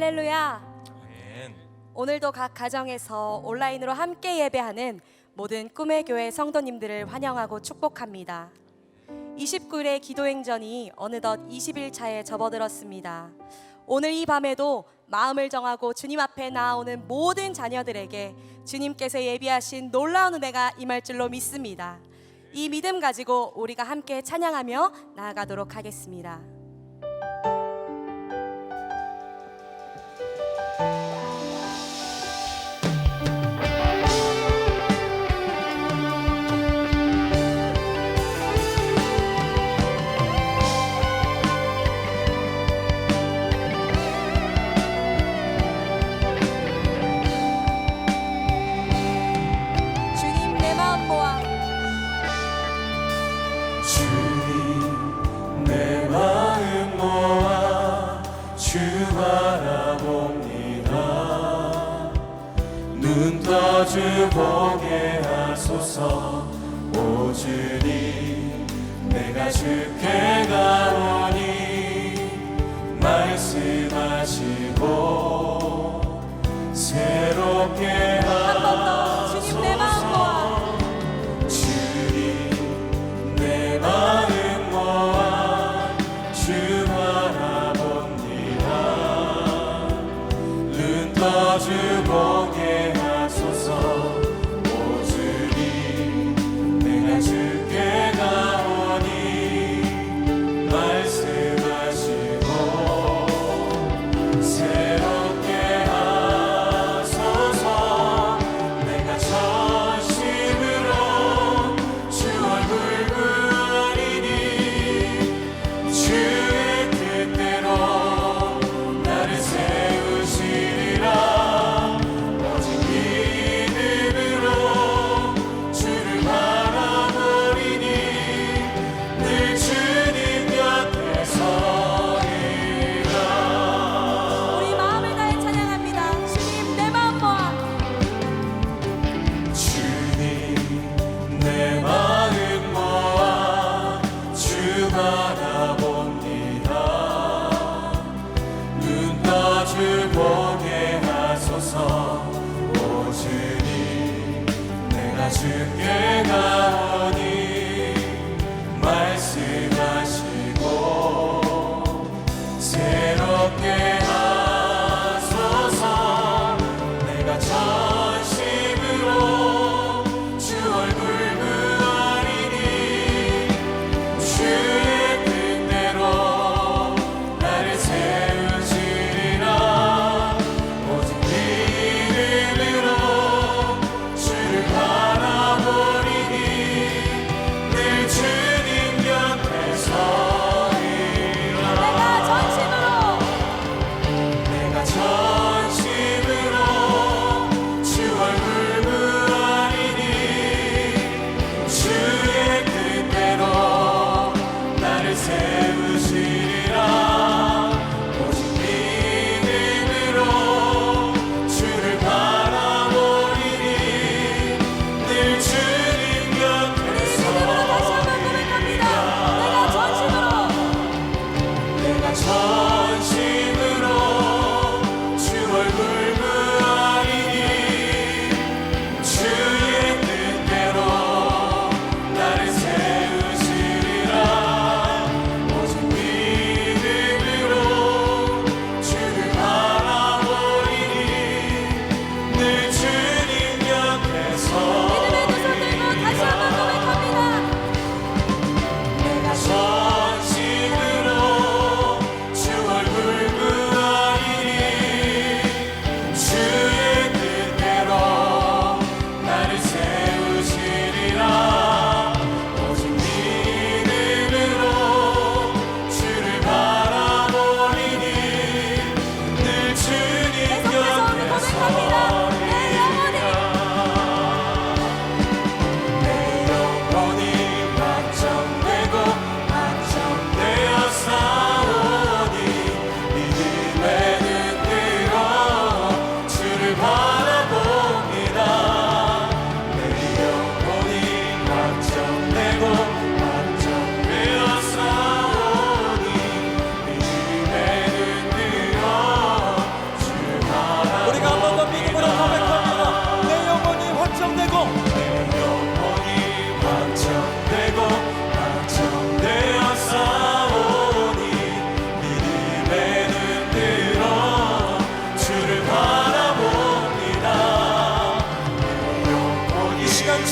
할렐루야. 아멘. 오늘도 각 가정에서 온라인으로 함께 예배하는 모든 꿈의 교회 성도님들을 환영하고 축복합니다. 29일의 기도행전이 어느덧 20일 차에 접어들었습니다. 오늘 이 밤에도 마음을 정하고 주님 앞에 나아오는 모든 자녀들에게 주님께서 예비하신 놀라운 은혜가 임할 줄로 믿습니다. 이 믿음 가지고 우리가 함께 찬양하며 나아가도록 하겠습니다. 주님 내 마음 모아 주님 내 마음 모아 주 바라봅니다. 눈 떠 주 보게 하소서. 오 주님 내가 주께 가오니 말씀하시고 새롭게 한 번 더 주님 내 마음 모아 주님 내 마음 모아 주 바라봅니다. 눈 떠 주 보게 하소서. 오 주님 내가 주께 가오니 말씀하시고 새롭게 하소서. 내가 전심으로 주 얼굴 구하리니 주의 뜻대로 나를 세우시리라. 오직 믿음으로 주를 바라보리니 늘 주님 곁에 서리라. 우리 마음을 다해 찬양합니다. 주님 내 마음 모아 주님 내 마음 모아 주 바라봅니다. 눈 떠 주 보게 하소서. 오 주님 내가 주께 가오니 말씀하시고 새롭게 하소서. 내가 전심으로 주 얼굴 구하리니 주의 뜻대로 나를 세우시리라. 오직 믿음으로 주를 바라보리니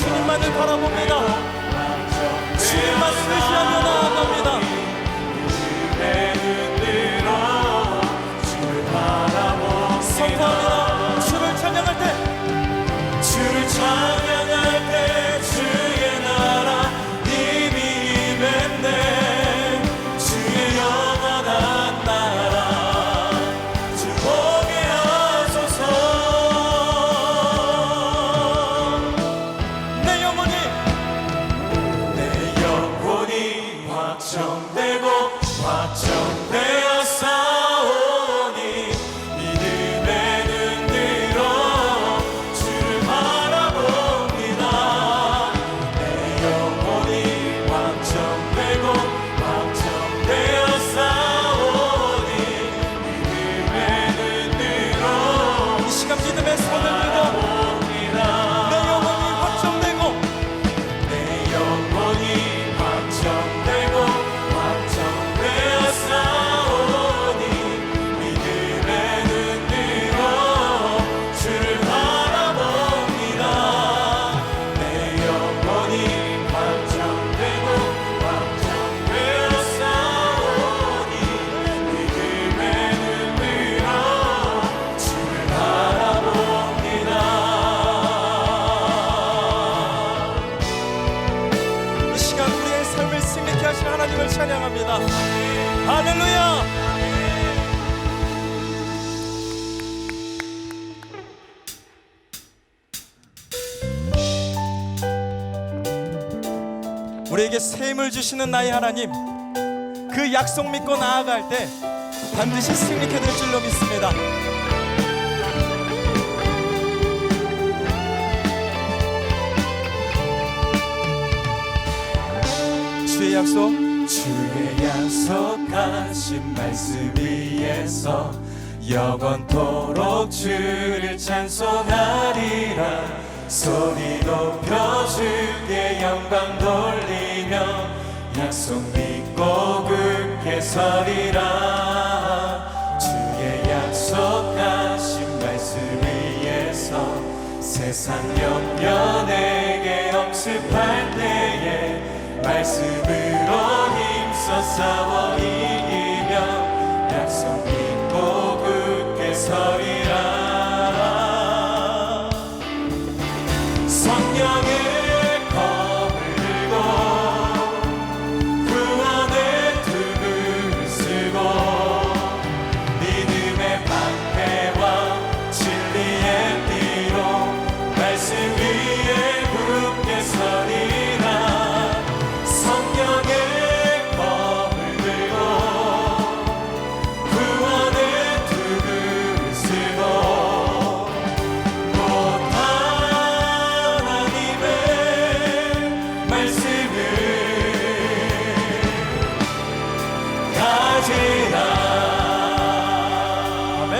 주님만을 바라봅니다. 주님만을 의지하며 나아갑니다. 선포합니다. 주를 찬양할 때, 주를 찬양할 때 주의 나라 이미 임했네. 주의 영원한 나라 주 보게 하소서. 내 영혼이 확정되고 확정되어 싸우니 믿음의 눈 들어 주를 바라봅니다. 내 영혼이 확정되고 확정되어 싸우니 믿음의 눈 들어 이 시간 믿음의 손을 들고 바라봅니다. 내 영혼이 확정되고 내 영혼이 확정되고 확정되어 싸우니 믿음의 눈 들어 주를 바라봅니다. 내 영혼이 확정되고 확정되어 싸우니 믿음의 눈 들어 주를 바라봅니다. 이 시간 우리의 삶을 승리케 하신 하나님을 찬양합니다. 할렐루야. 우리에게 새 힘을 주시는 나의 하나님, 그 약속 믿고 나아갈 때 반드시 승리케 될 줄로 믿습니다. 주의 약속, 주의 약속하신 말씀 위에서 영원토록 주를 찬송하리라. 소리 높여 주께 영광 돌리며 약속 믿고 굳게 서리라. 주의 약속하신 말씀 위에서 세상 염려 내게 엄습할 때에 말씀으로 힘써 싸워 이기며 약속 믿고 굳게 서리라. 성령의 검을 들고 구원의 두 쓰고 믿음의 방패와 진리의 띠로 말씀 위에 굳게 서리라. 성령의 검을 들고 구원의 두 쓰고 곧 하나님의 말씀을 가지라. 아멘.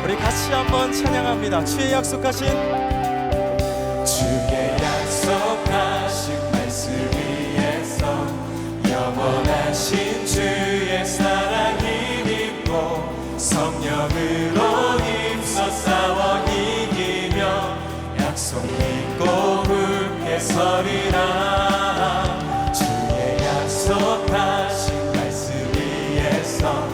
우리 같이 한번 찬양합니다. 주의 약속하신 주의 약속하신 말씀 위에서 영원하신 주의 사랑 힘입고 성령으로 힘써 싸워 이기며 약속 믿고 굳게 서리라. 주의 약속하신 말씀 위에서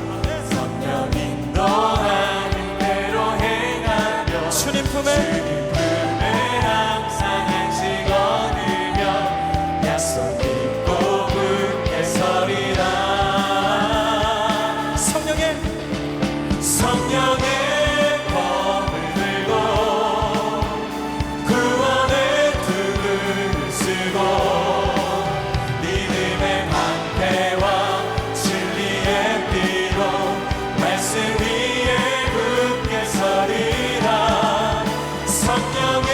성령 인도하는 대로 행하며 주님 품에 주님 품에 항상 안식 얻으며 약속 믿고 굳게 서리라. 성령의 검을 들고 구원의 두 쓰고 믿음의 방패와 진리의 띠로 말씀 위에 굳게 서리라. 성령의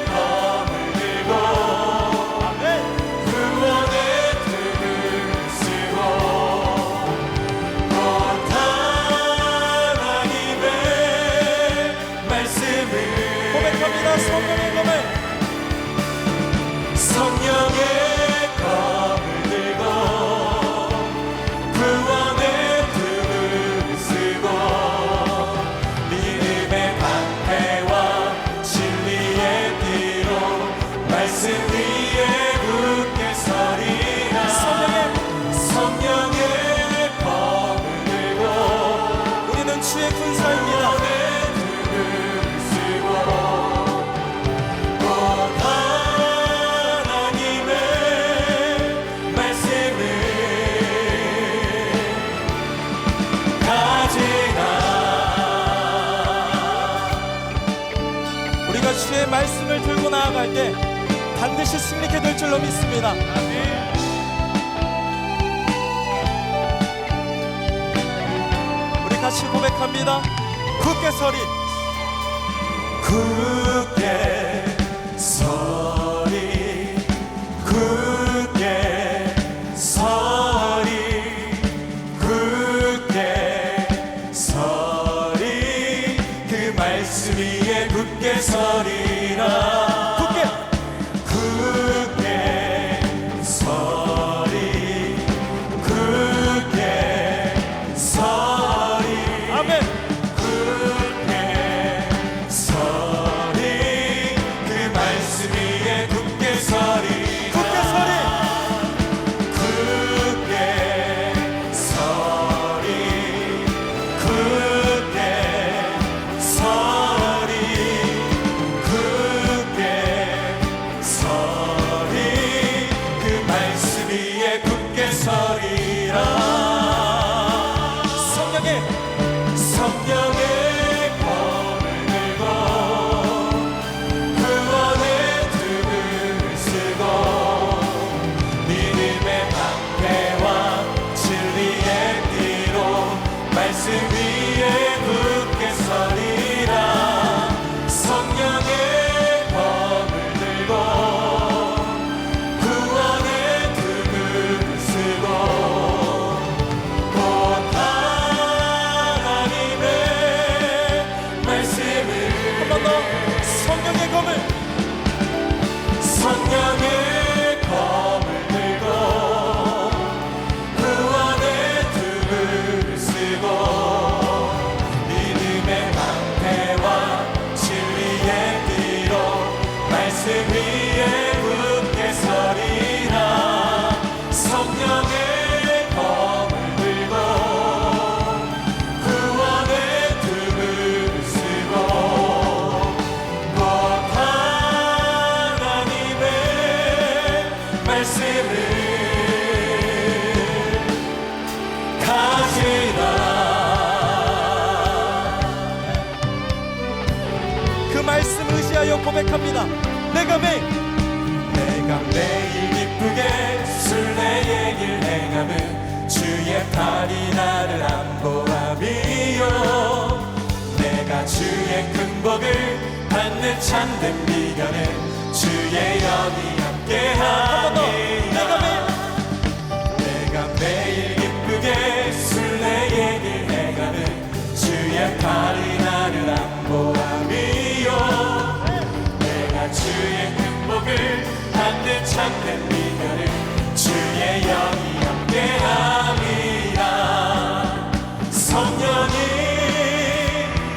검을 들고 구원의 두 쓰고 곧 하나님의 말씀을 고백합니다. 성령의 검을 성령의 검을 들고 구원의 두 쓰고 믿음의 방패와 진리의 띠로 우리가 주의 말씀을 들고 나아갈 때 반드시 승리케 될 줄로 믿습니다. 우리 같이 고백합니다. 굳게 서리, 굳게 서리, 굳게 서리, 굳게 서리, 그 말씀 위에 굳게 서리라. 굳게 굳게 서리, 굳게 서리, 아멘. 굳게 서리, 그 말씀 위에 굳게 서리. 굳게 서리, 굳게 서리, 굳게 서리, 굳게 서리, 그 말씀 위에 굳게 서리라. 성령의 검을 들고 구원의 등을 쓰고 믿음의 방패와 진리의 띠로 말씀 위에 굳게 서리라. 성령의 검을 들고 구원의 등을 쓰고 곧 하나님의 말씀을 한 번 더. 성령의 검을, 성령의 검을 들고 구원의 등을 쓰고 믿음의 방패와 진리의 띠로 말씀 위에 굳게 서리라. 성령의 검을 들고 구원의 등을 쓰고 곧 하나님의 말씀을 가지라. 그 말씀 의지하여 고백합니다. 내가 매일 기쁘게 순례의 길 행함은 주의 팔이 나를 안보함이요. 내가 주의 큰 복을 받는 참된 비결은 주의 영이 함께함이라. 내가 매일 기쁘게 순례의 길 행함은 주의 팔이 나를 안보함이요. 내가 주의 큰 복을 받는 참된 비결을 주의 영이 함께함이라. 성령이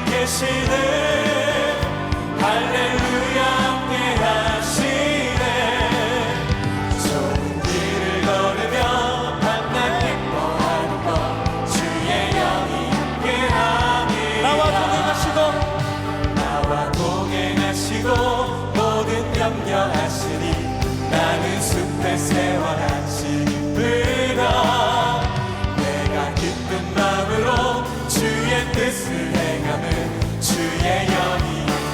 계시네, 할렐루야 함께하시네. 좋은 길을 걸으며 만나 기뻐하는 것 주의 영이 함께함이라. 나와 동행하시고 모든 염려하시니 나는 숲의 새와 같이 기쁘다. 내가 기쁜 마음으로 주의 뜻을 행함은 주의 영이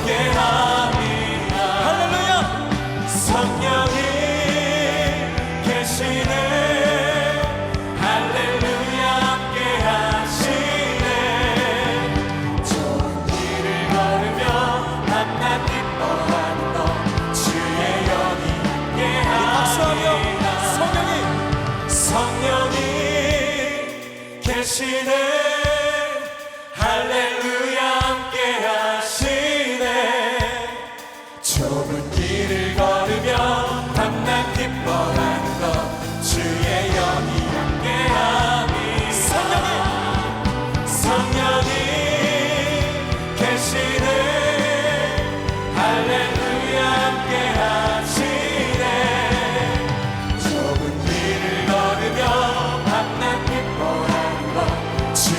함께함이라. 할렐루야. 성령이 계시네, 할렐루야 함께하시네. 좋은 길을 걸으며 만나 기뻐하는 것 주의 영이 박수하며 함께함이라. 성령이 계시네, 할렐루야 함께하시네. 좁은 길을 걸으며 밤낮 기뻐하는 것 주의 영이 함께함이라. 성령이 계시네, 할렐루야 함께하시네. 좁은 길을 걸으며 밤낮 기뻐하는 것 주의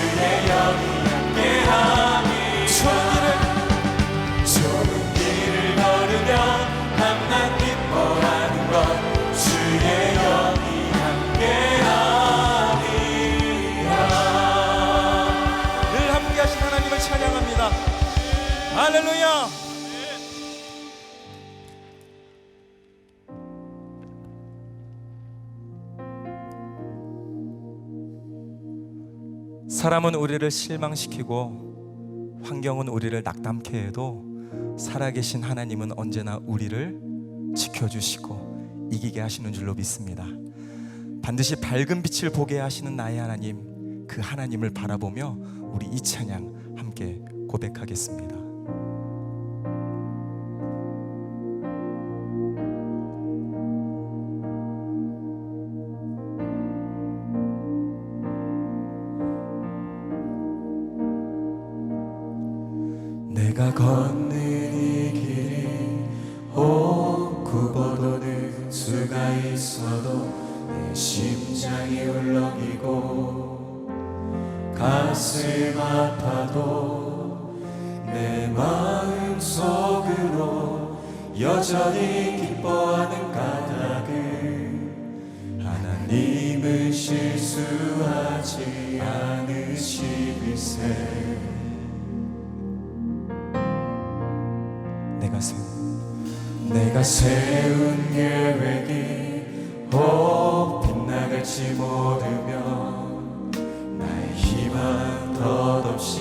사람은 우리를 실망시키고 환경은 우리를 낙담케 해도 살아계신 하나님은 언제나 우리를 지켜주시고 이기게 하시는 줄로 믿습니다. 반드시 밝은 빛을 보게 하시는 나의 하나님, 그 하나님을 바라보며 우리 이 찬양 함께 고백하겠습니다. 내가 걷는 이 길이 굽어도는 수가 있어도 내 심장이 울렁이고 가슴 아파도 내 마음 속으로 여전히 기뻐하는 까닭은 하나님은 실수하지 않으시기세. 내가 세운 계획이 빗나갈지 모르면 나의 희망 덧없이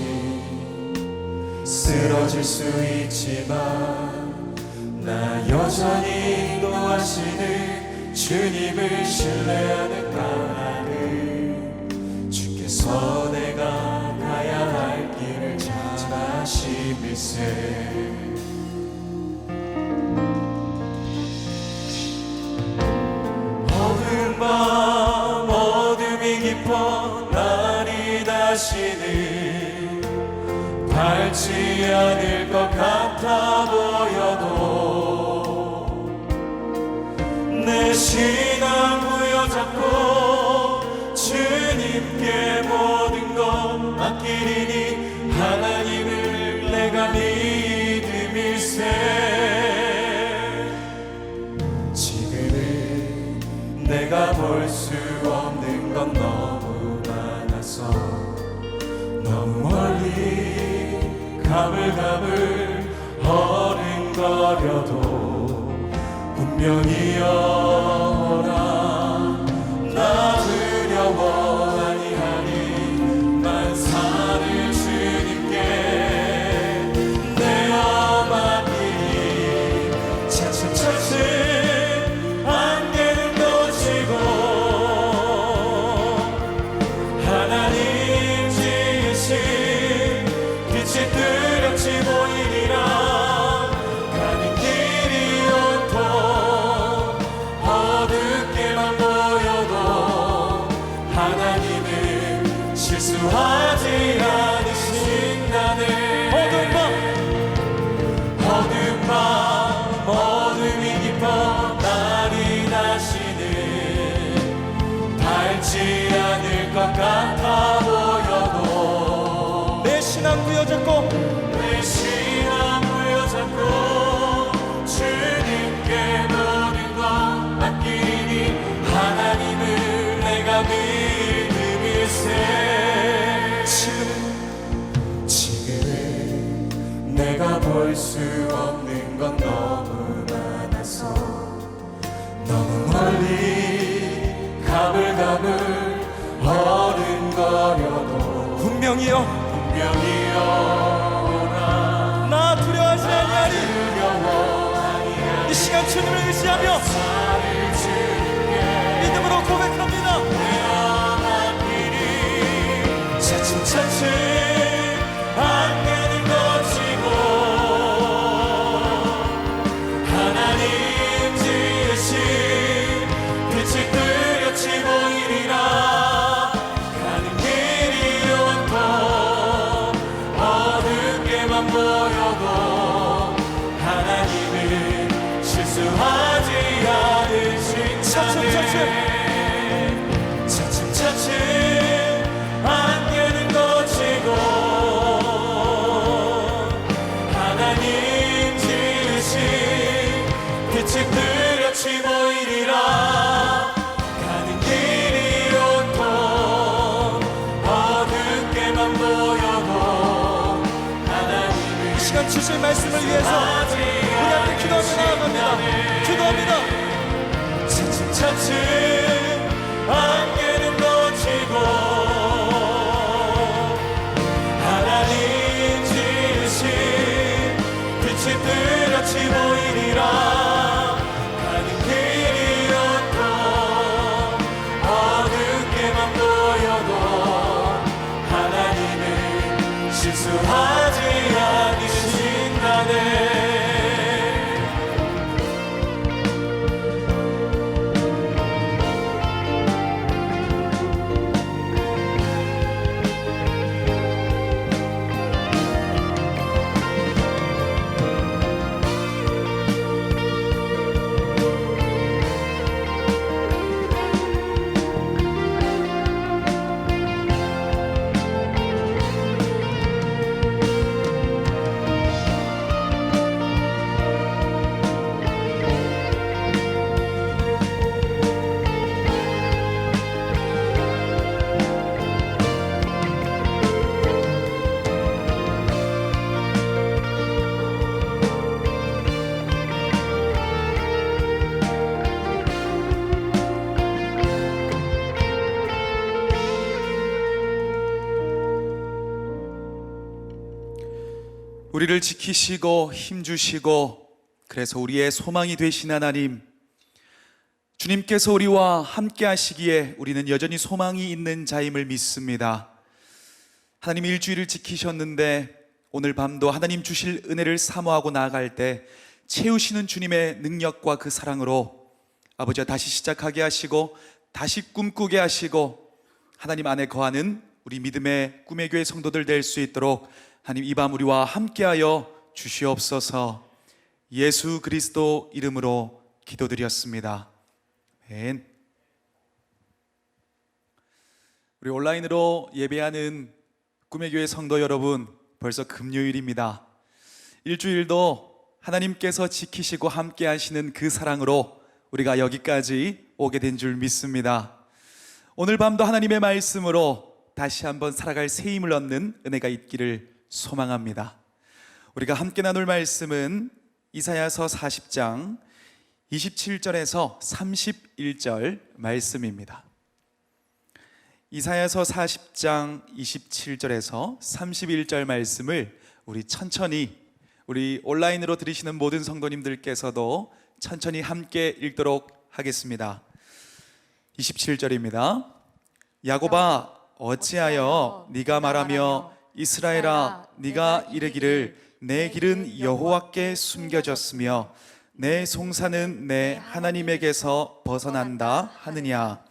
쓰러질 수 있지만 나 여전히 인도하시는 주님을 신뢰하는 까닭은 주께서 내가 가야 할 길을 잘 아심일세. 밤 어둠이 깊어 날이 다시는 밝지 않을 것 같아 보여도 내 신앙 부여잡고 주님께 모든 것 맡기리니 하나님을 내가 믿음일세. 내가 볼 수 없는 건 너무 많아서 너무 멀리 가물가물 어른거려도 분명히 여호라 나 두려워 아니하니 만사를 주님께 내어 맡기니 차츰차츰 하나님 지으신 빛이 뚜렷이 보이리라. 가는 길이 온통 어둡게만 보여도 하나님은 실수하지 않으신다네. 어둠 밤 어둠이 깊어 날이 다시는 밝지 않을 것 같아 보여도 내 신앙 부여잡고 주님께 모든 것 맡기니 하나님을 내가 믿음일세. 지금은 내가 볼 수 없는 건 너무 많아서 너무 멀리 가물가물 어른거려도 분명히요 나 두려워하지 아니하리. 이 시간 주님을 의지하며 믿음으로 고백합니다. 차츰차츰 안개는 거치고 하나님 지으신 빛이 뚜렷이 보이리라. 보여도 하나님은 실수하지 않으신다네. 차츰차츰 안개는 거치고 우리를 지키시고 힘주시고 그래서 우리의 소망이 되신 하나님, 주님께서 우리와 함께 하시기에 우리는 여전히 소망이 있는 자임을 믿습니다. 하나님, 일주일을 지키셨는데 오늘 밤도 하나님 주실 은혜를 사모하고 나아갈 때 채우시는 주님의 능력과 그 사랑으로 아버지와 다시 시작하게 하시고 다시 꿈꾸게 하시고 하나님 안에 거하는 우리 믿음의 꿈의 교회 성도들 될 수 있도록 하나님 이 밤 우리와 함께하여 주시옵소서. 예수 그리스도 이름으로 기도드렸습니다. 아멘. 우리 온라인으로 예배하는 꿈의 교회 성도 여러분, 벌써 금요일입니다. 일주일도 하나님께서 지키시고 함께 하시는 그 사랑으로 우리가 여기까지 오게 된 줄 믿습니다. 오늘 밤도 하나님의 말씀으로 다시 한번 살아갈 새 힘을 얻는 은혜가 있기를 소망합니다. 우리가 함께 나눌 말씀은 이사야서 40장 27절에서 31절 말씀입니다. 이사야서 40장 27절에서 31절 말씀을 우리 천천히, 우리 온라인으로 들으시는 모든 성도님들께서도 천천히 함께 읽도록 하겠습니다. 27절입니다. 야곱아, 어찌하여 네가 말하며 이스라엘아, 네가 이르기를 내 길은 여호와께 숨겨졌으며 내 송사는 내 하나님에게서 벗어난다 하느냐?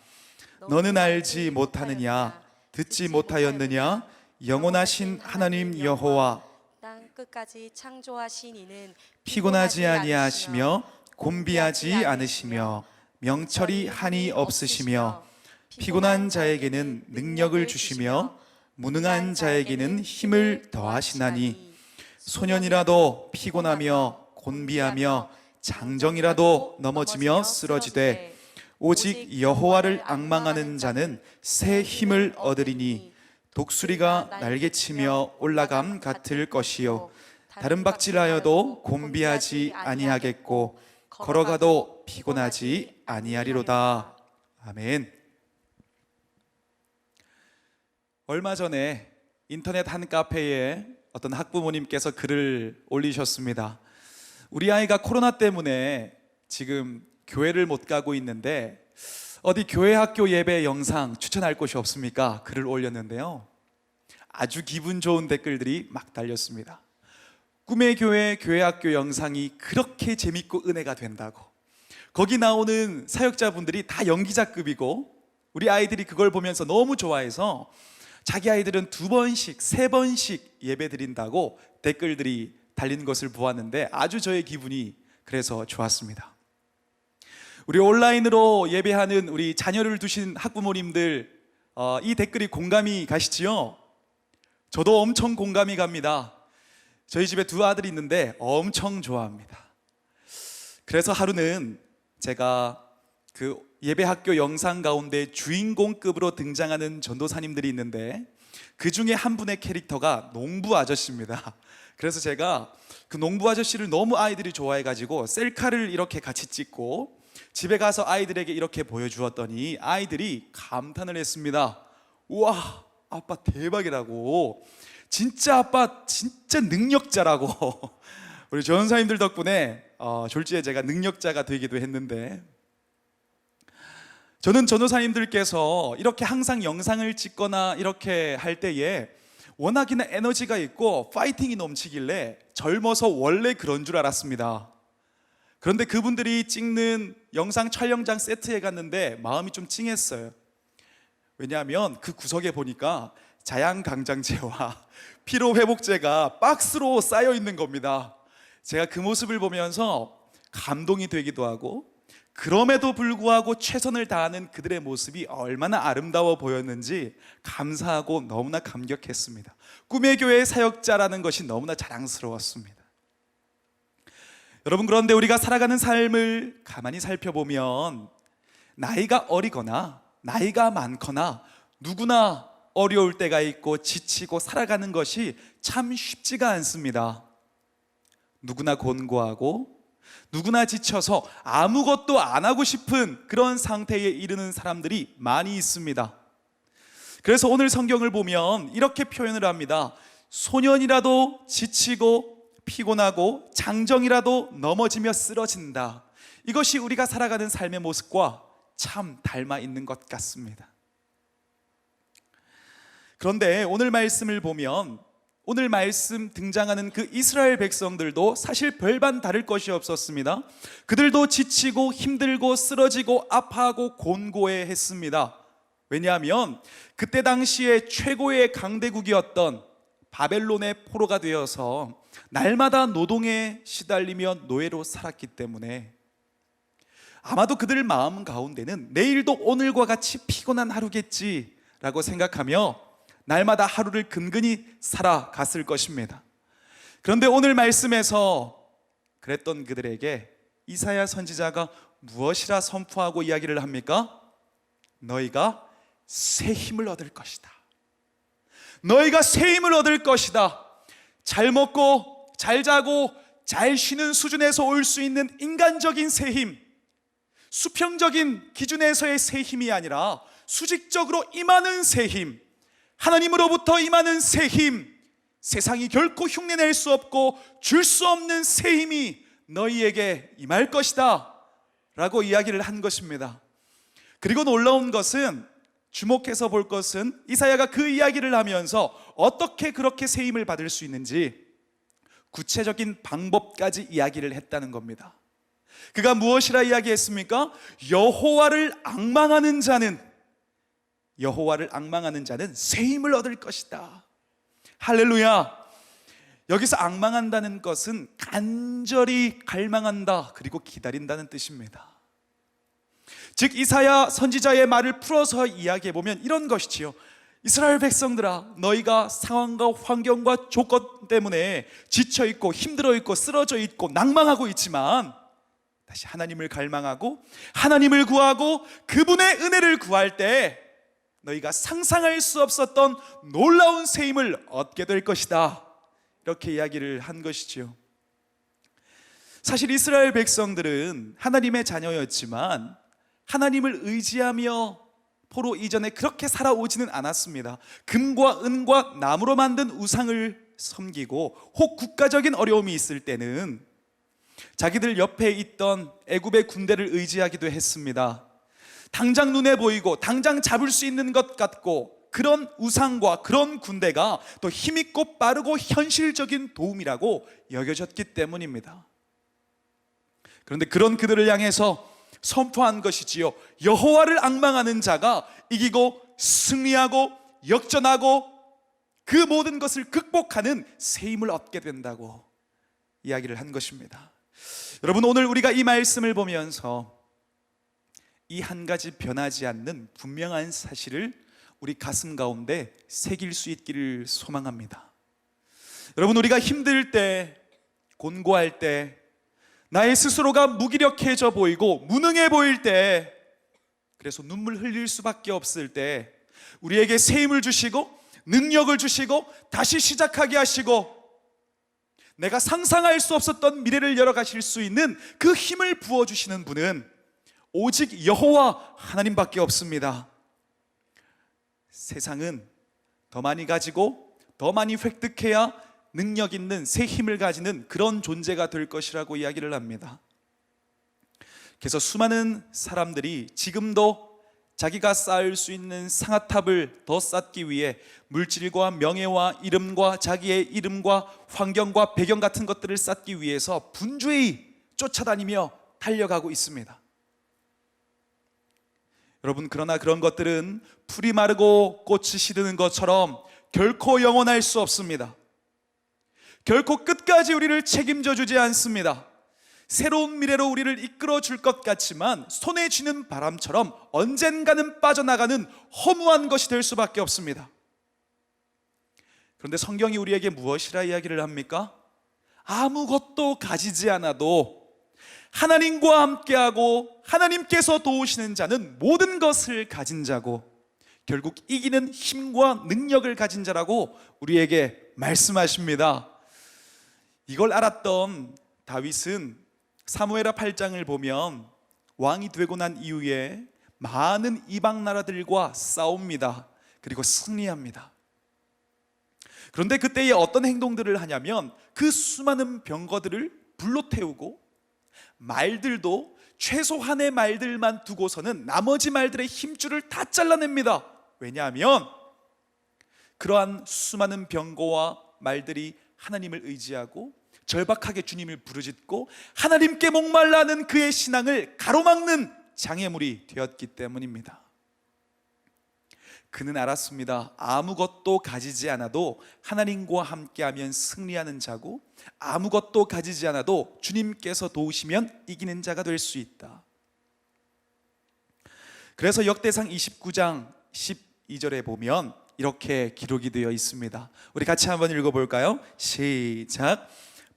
너는 알지 못하느냐? 듣지 못하였느냐? 영원하신 하나님 여호와 땅 끝까지 창조하신 이는 피곤하지 아니하시며 곤비하지 않으시며 명철이 한이 없으시며 피곤한 자에게는 능력을 주시며 무능한 자에게는 힘을 더하시나니 소년이라도 피곤하며 곤비하며 장정이라도 넘어지며 쓰러지되 오직 여호와를 앙망하는 자는 새 힘을 얻으리니 독수리가 날개치며 올라감 같을 것이요 다른 박질하여도 곤비하지 아니하겠고 걸어가도 피곤하지 아니하리로다. 아멘. 얼마 전에 인터넷 한 카페에 어떤 학부모님께서 글을 올리셨습니다. 우리 아이가 코로나 때문에 지금 교회를 못 가고 있는데 어디 교회 학교 예배 영상 추천할 곳이 없습니까? 글을 올렸는데요, 아주 기분 좋은 댓글들이 막 달렸습니다. 꿈의 교회 교회 학교 영상이 그렇게 재밌고 은혜가 된다고, 거기 나오는 사역자분들이 다 연기자급이고 우리 아이들이 그걸 보면서 너무 좋아해서 자기 아이들은 2번씩 3번씩 예배 드린다고 댓글들이 달린 것을 보았는데 아주 저의 기분이 그래서 좋았습니다. 우리 온라인으로 예배하는 우리 자녀를 두신 학부모님들, 이 댓글이 공감이 가시지요? 저도 엄청 공감이 갑니다. 저희 집에 2 아들이 있는데 엄청 좋아합니다. 그래서 하루는 제가 그 예배학교 영상 가운데 주인공급으로 등장하는 전도사님들이 있는데 그 중에 한 분의 캐릭터가 농부 아저씨입니다. 그래서 제가 그 농부 아저씨를 너무 아이들이 좋아해가지고 셀카를 이렇게 같이 찍고 집에 가서 아이들에게 이렇게 보여주었더니 아이들이 감탄을 했습니다. 우와, 아빠 대박이라고, 진짜 아빠 진짜 능력자라고. 우리 전사님들 덕분에 졸지에 제가 능력자가 되기도 했는데, 저는 전도사님들께서 이렇게 항상 영상을 찍거나 이렇게 할 때에 워낙이나 에너지가 있고 파이팅이 넘치길래 젊어서 원래 그런 줄 알았습니다. 그런데 그분들이 찍는 영상 촬영장 세트에 갔는데 마음이 좀 찡했어요. 왜냐하면 그 구석에 보니까 자양강장제와 피로회복제가 박스로 쌓여 있는 겁니다. 제가 그 모습을 보면서 감동이 되기도 하고, 그럼에도 불구하고 최선을 다하는 그들의 모습이 얼마나 아름다워 보였는지 감사하고 너무나 감격했습니다. 꿈의 교회 사역자라는 것이 너무나 자랑스러웠습니다. 여러분, 그런데 우리가 살아가는 삶을 가만히 살펴보면 나이가 어리거나 나이가 많거나 누구나 어려울 때가 있고 지치고 살아가는 것이 참 쉽지가 않습니다. 누구나 곤고하고 누구나 지쳐서 아무것도 안 하고 싶은 그런 상태에 이르는 사람들이 많이 있습니다. 그래서 오늘 성경을 보면 이렇게 표현을 합니다. 소년이라도 지치고 피곤하고 장정이라도 넘어지며 쓰러진다. 이것이 우리가 살아가는 삶의 모습과 참 닮아 있는 것 같습니다. 그런데 오늘 말씀을 보면 오늘 말씀 등장하는 그 이스라엘 백성들도 사실 별반 다를 것이 없었습니다. 그들도 지치고 힘들고 쓰러지고 아파하고 곤고해 했습니다. 왜냐하면 그때 당시에 최고의 강대국이었던 바벨론의 포로가 되어서 날마다 노동에 시달리며 노예로 살았기 때문에 아마도 그들 마음 가운데는 내일도 오늘과 같이 피곤한 하루겠지라고 생각하며 날마다 하루를 근근히 살아갔을 것입니다. 그런데 오늘 말씀에서 그랬던 그들에게 이사야 선지자가 무엇이라 선포하고 이야기를 합니까? 너희가 새 힘을 얻을 것이다. 너희가 새 힘을 얻을 것이다. 잘 먹고 잘 자고 잘 쉬는 수준에서 올 수 있는 인간적인 새 힘, 수평적인 기준에서의 새 힘이 아니라 수직적으로 임하는 새 힘, 하나님으로부터 임하는 새 힘, 세상이 결코 흉내낼 수 없고 줄 수 없는 새 힘이 너희에게 임할 것이다 라고 이야기를 한 것입니다. 그리고 놀라운 것은, 주목해서 볼 것은 이사야가 그 이야기를 하면서 어떻게 그렇게 새 힘을 받을 수 있는지 구체적인 방법까지 이야기를 했다는 겁니다. 그가 무엇이라 이야기했습니까? 여호와를 앙망하는 자는 새 힘을 얻을 것이다. 할렐루야. 여기서 앙망한다는 것은 간절히 갈망한다, 그리고 기다린다는 뜻입니다. 즉 이사야 선지자의 말을 풀어서 이야기해보면 이런 것이지요. 이스라엘 백성들아, 너희가 상황과 환경과 조건 때문에 지쳐있고 힘들어있고 쓰러져있고 낭망하고 있지만 다시 하나님을 갈망하고 하나님을 구하고 그분의 은혜를 구할 때 너희가 상상할 수 없었던 놀라운 새 힘을 얻게 될 것이다, 이렇게 이야기를 한 것이지요. 사실 이스라엘 백성들은 하나님의 자녀였지만 하나님을 의지하며 포로 이전에 그렇게 살아오지는 않았습니다. 금과 은과 나무로 만든 우상을 섬기고 혹 국가적인 어려움이 있을 때는 자기들 옆에 있던 애굽의 군대를 의지하기도 했습니다. 당장 눈에 보이고 당장 잡을 수 있는 것 같고 그런 우상과 그런 군대가 더 힘있고 빠르고 현실적인 도움이라고 여겨졌기 때문입니다. 그런데 그런 그들을 향해서 선포한 것이지요. 여호와를 앙망하는 자가 이기고 승리하고 역전하고 그 모든 것을 극복하는 새 힘을 얻게 된다고 이야기를 한 것입니다. 여러분, 오늘 우리가 이 말씀을 보면서 이 한 가지 변하지 않는 분명한 사실을 우리 가슴 가운데 새길 수 있기를 소망합니다. 여러분, 우리가 힘들 때, 곤고할 때, 나의 스스로가 무기력해져 보이고 무능해 보일 때, 그래서 눈물 흘릴 수밖에 없을 때 우리에게 새 힘을 주시고 능력을 주시고 다시 시작하게 하시고 내가 상상할 수 없었던 미래를 열어가실 수 있는 그 힘을 부어주시는 분은 오직 여호와 하나님밖에 없습니다. 세상은 더 많이 가지고 더 많이 획득해야 능력 있는 새 힘을 가지는 그런 존재가 될 것이라고 이야기를 합니다. 그래서 수많은 사람들이 지금도 자기가 쌓을 수 있는 상아탑을 더 쌓기 위해 물질과 명예와 이름과 자기의 이름과 환경과 배경 같은 것들을 쌓기 위해서 분주히 쫓아다니며 달려가고 있습니다. 여러분, 그러나 그런 것들은 풀이 마르고 꽃이 시드는 것처럼 결코 영원할 수 없습니다. 결코 끝까지 우리를 책임져 주지 않습니다. 새로운 미래로 우리를 이끌어 줄 것 같지만 손에 쥐는 바람처럼 언젠가는 빠져나가는 허무한 것이 될 수밖에 없습니다. 그런데 성경이 우리에게 무엇이라 이야기를 합니까? 아무것도 가지지 않아도 하나님과 함께하고 하나님께서 도우시는 자는 모든 것을 가진 자고 결국 이기는 힘과 능력을 가진 자라고 우리에게 말씀하십니다. 이걸 알았던 다윗은 사무엘하 8장을 보면 왕이 되고 난 이후에 많은 이방 나라들과 싸웁니다. 그리고 승리합니다. 그런데 그때에 어떤 행동들을 하냐면 그 수많은 병거들을 불로 태우고 말들도 최소한의 말들만 두고서는 나머지 말들의 힘줄을 다 잘라냅니다. 왜냐하면 그러한 수많은 병거와 말들이 하나님을 의지하고 절박하게 주님을 부르짖고 하나님께 목말라는 그의 신앙을 가로막는 장애물이 되었기 때문입니다. 그는 알았습니다. 아무것도 가지지 않아도 하나님과 함께하면 승리하는 자고 아무것도 가지지 않아도 주님께서 도우시면 이기는 자가 될 수 있다. 그래서 역대상 29장 12절에 보면 이렇게 기록이 되어 있습니다. 우리 같이 한번 읽어볼까요? 시작.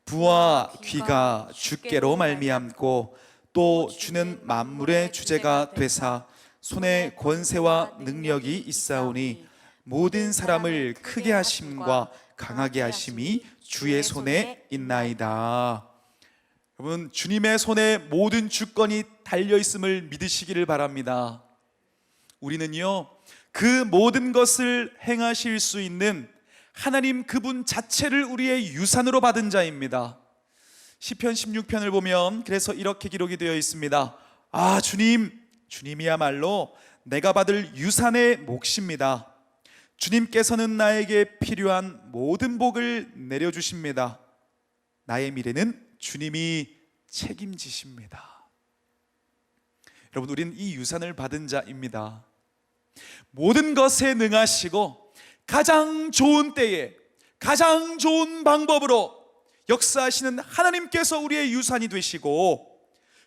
부와 귀가 주께로 말미암고 또 주는 만물의 주제가 되사 손에 권세와 능력이 있사오니 모든 사람을 크게 하심과 강하게 하심이 주의 손에 있나이다. 여러분, 주님의 손에 모든 주권이 달려 있음을 믿으시기를 바랍니다. 우리는요, 그 모든 것을 행하실 수 있는 하나님 그분 자체를 우리의 유산으로 받은 자입니다. 시편 16편을 보면 그래서 이렇게 기록이 되어 있습니다. 아, 주님이야말로 내가 받을 유산의 몫입니다. 주님께서는 나에게 필요한 모든 복을 내려주십니다. 나의 미래는 주님이 책임지십니다. 여러분, 우리는 이 유산을 받은 자입니다. 모든 것에 능하시고 가장 좋은 때에 가장 좋은 방법으로 역사하시는 하나님께서 우리의 유산이 되시고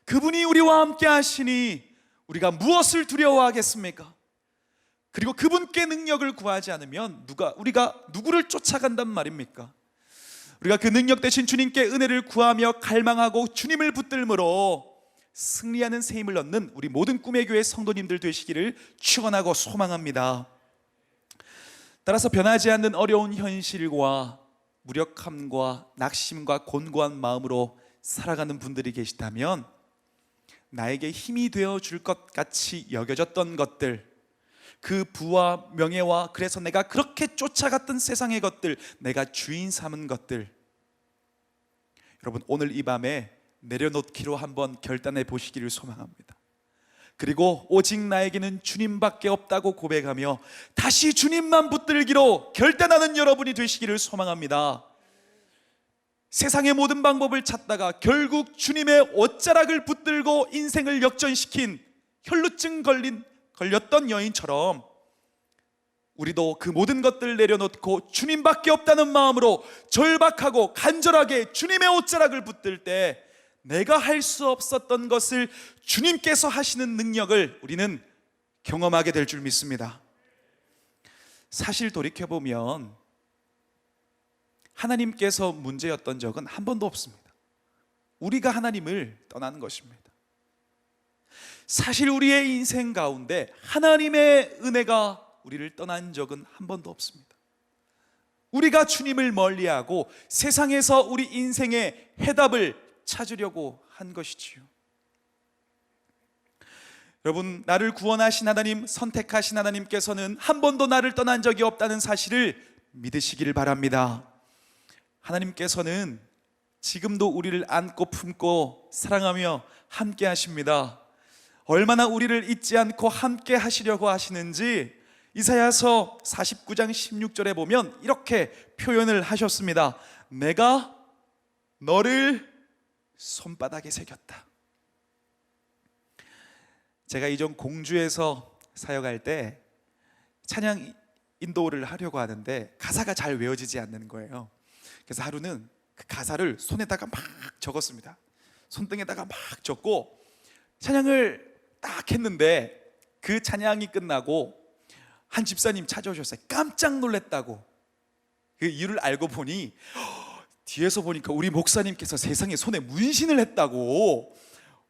그분이 우리와 함께 하시니 우리가 무엇을 두려워하겠습니까? 그리고 그분께 능력을 구하지 않으면 우리가 누구를 쫓아간단 말입니까? 우리가 그 능력 대신 주님께 은혜를 구하며 갈망하고 주님을 붙들므로 승리하는 새 힘을 얻는 우리 모든 꿈의 교회 성도님들 되시기를 축원하고 소망합니다. 따라서 변하지 않는 어려운 현실과 무력함과 낙심과 곤고한 마음으로 살아가는 분들이 계시다면 나에게 힘이 되어 줄 것 같이 여겨졌던 것들, 그 부와 명예와 그래서 내가 그렇게 쫓아갔던 세상의 것들, 내가 주인 삼은 것들, 여러분 오늘 이 밤에 내려놓기로 한번 결단해 보시기를 소망합니다. 그리고 오직 나에게는 주님밖에 없다고 고백하며 다시 주님만 붙들기로 결단하는 여러분이 되시기를 소망합니다. 세상의 모든 방법을 찾다가 결국 주님의 옷자락을 붙들고 인생을 역전시킨 혈루증 걸렸던 여인처럼 우리도 그 모든 것들을 내려놓고 주님밖에 없다는 마음으로 절박하고 간절하게 주님의 옷자락을 붙들 때 내가 할 수 없었던 것을 주님께서 하시는 능력을 우리는 경험하게 될 줄 믿습니다. 사실 돌이켜보면 하나님께서 문제였던 적은 한 번도 없습니다. 우리가 하나님을 떠나는 것입니다. 사실 우리의 인생 가운데 하나님의 은혜가 우리를 떠난 적은 한 번도 없습니다. 우리가 주님을 멀리하고 세상에서 우리 인생의 해답을 찾으려고 한 것이지요. 여러분, 나를 구원하신 하나님, 선택하신 하나님께서는 한 번도 나를 떠난 적이 없다는 사실을 믿으시기를 바랍니다. 하나님께서는 지금도 우리를 안고 품고 사랑하며 함께 하십니다. 얼마나 우리를 잊지 않고 함께 하시려고 하시는지 이사야서 49장 16절에 보면 이렇게 표현을 하셨습니다. 내가 너를 손바닥에 새겼다. 제가 이전 공주에서 사역할 때 찬양 인도를 하려고 하는데 가사가 잘 외워지지 않는 거예요. 그래서 하루는 그 가사를 손에다가 막 적었습니다. 손등에다가 막 적고 찬양을 딱 했는데 그 찬양이 끝나고 한 집사님 찾아오셨어요. 깜짝 놀랐다고. 그 이유를 알고 보니 뒤에서 보니까 우리 목사님께서 세상에 손에 문신을 했다고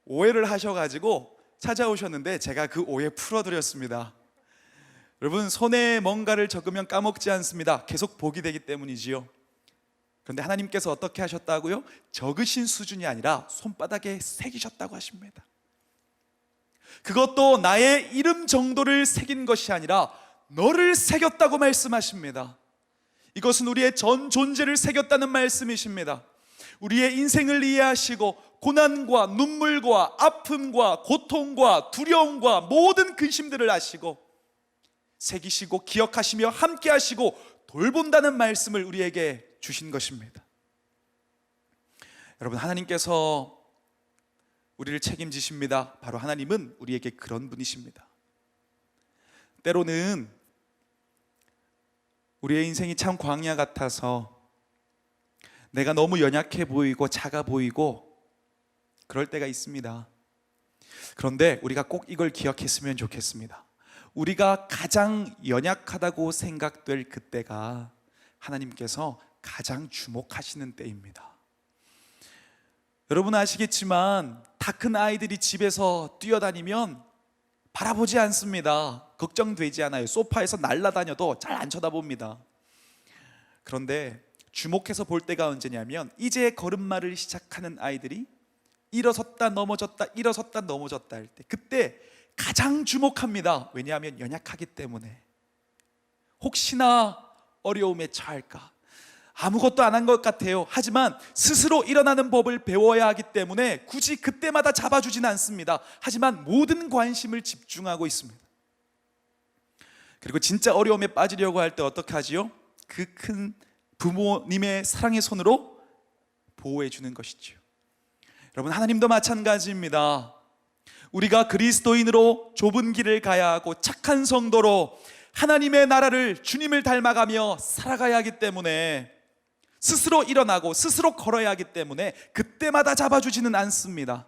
오해를 하셔가지고 찾아오셨는데 제가 그 오해 풀어드렸습니다. 여러분, 손에 뭔가를 적으면 까먹지 않습니다. 계속 복이 되기 때문이지요. 그런데 하나님께서 어떻게 하셨다고요? 적으신 수준이 아니라 손바닥에 새기셨다고 하십니다. 그것도 나의 이름 정도를 새긴 것이 아니라 너를 새겼다고 말씀하십니다. 이것은 우리의 전 존재를 새겼다는 말씀이십니다. 우리의 인생을 이해하시고 고난과 눈물과 아픔과 고통과 두려움과 모든 근심들을 아시고 새기시고 기억하시며 함께 하시고 돌본다는 말씀을 우리에게 주신 것입니다. 여러분, 하나님께서 우리를 책임지십니다. 바로 하나님은 우리에게 그런 분이십니다. 때로는 우리의 인생이 참 광야 같아서 내가 너무 연약해 보이고 작아 보이고 그럴 때가 있습니다. 그런데 우리가 꼭 이걸 기억했으면 좋겠습니다. 우리가 가장 연약하다고 생각될 그때가 하나님께서 가장 주목하시는 때입니다. 여러분 아시겠지만 다 큰 아이들이 집에서 뛰어다니면 바라보지 않습니다. 걱정되지 않아요. 소파에서 날아다녀도 잘 안 쳐다봅니다. 그런데 주목해서 볼 때가 언제냐면 이제 걸음마를 시작하는 아이들이 일어섰다 넘어졌다 일어섰다 넘어졌다 할 때, 그때 가장 주목합니다. 왜냐하면 연약하기 때문에. 혹시나 어려움에 처할까, 아무것도 안 한 것 같아요. 하지만 스스로 일어나는 법을 배워야 하기 때문에 굳이 그때마다 잡아주진 않습니다. 하지만 모든 관심을 집중하고 있습니다. 그리고 진짜 어려움에 빠지려고 할 때 어떻게 하지요? 그 큰 부모님의 사랑의 손으로 보호해 주는 것이죠. 여러분, 하나님도 마찬가지입니다. 우리가 그리스도인으로 좁은 길을 가야 하고 착한 성도로 하나님의 나라를, 주님을 닮아가며 살아가야 하기 때문에 스스로 일어나고 스스로 걸어야 하기 때문에 그때마다 잡아주지는 않습니다.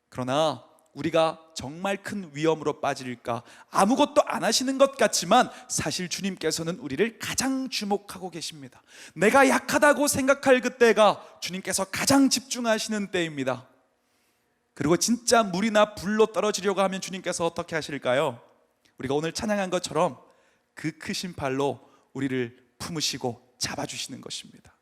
그러나 우리가 정말 큰 위험으로 빠질까, 아무것도 안 하시는 것 같지만 사실 주님께서는 우리를 가장 주목하고 계십니다. 내가 약하다고 생각할 그때가 주님께서 가장 집중하시는 때입니다. 그리고 진짜 물이나 불로 떨어지려고 하면 주님께서 어떻게 하실까요? 우리가 오늘 찬양한 것처럼 그 크신 팔로 우리를 품으시고 잡아주시는 것입니다.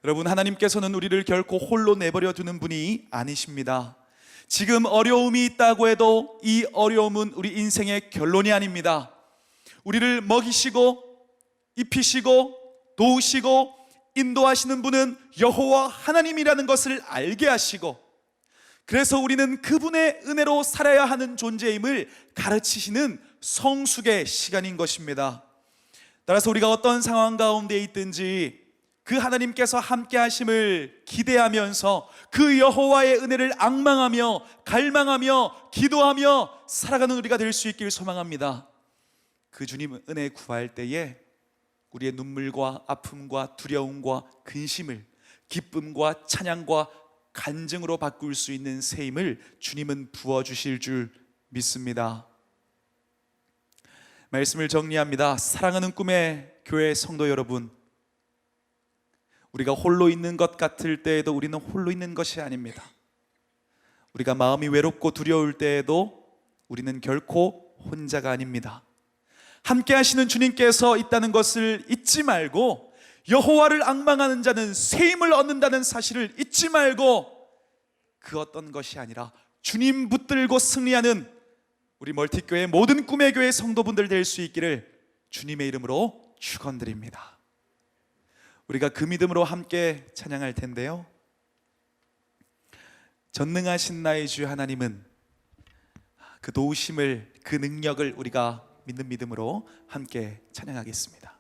여러분, 하나님께서는 우리를 결코 홀로 내버려 두는 분이 아니십니다. 지금 어려움이 있다고 해도 이 어려움은 우리 인생의 결론이 아닙니다. 우리를 먹이시고 입히시고 도우시고 인도하시는 분은 여호와 하나님이라는 것을 알게 하시고, 그래서 우리는 그분의 은혜로 살아야 하는 존재임을 가르치시는 성숙의 시간인 것입니다. 따라서 우리가 어떤 상황 가운데 있든지 그 하나님께서 함께 하심을 기대하면서 그 여호와의 은혜를 앙망하며 갈망하며 기도하며 살아가는 우리가 될 수 있길 소망합니다. 그 주님 은혜 구할 때에 우리의 눈물과 아픔과 두려움과 근심을 기쁨과 찬양과 간증으로 바꿀 수 있는 새 힘을 주님은 부어주실 줄 믿습니다. 말씀을 정리합니다. 사랑하는 꿈의 교회 성도 여러분, 우리가 홀로 있는 것 같을 때에도 우리는 홀로 있는 것이 아닙니다. 우리가 마음이 외롭고 두려울 때에도 우리는 결코 혼자가 아닙니다. 함께 하시는 주님께서 있다는 것을 잊지 말고, 여호와를 앙망하는 자는 새 힘을 얻는다는 사실을 잊지 말고, 그 어떤 것이 아니라 주님 붙들고 승리하는 우리 멀티교회 모든 꿈의 교회 성도분들 될 수 있기를 주님의 이름으로 축원드립니다. 우리가 그 믿음으로 함께 찬양할 텐데요, 전능하신 나의 주 하나님은 그 도우심을, 그 능력을 우리가 믿는 믿음으로 함께 찬양하겠습니다.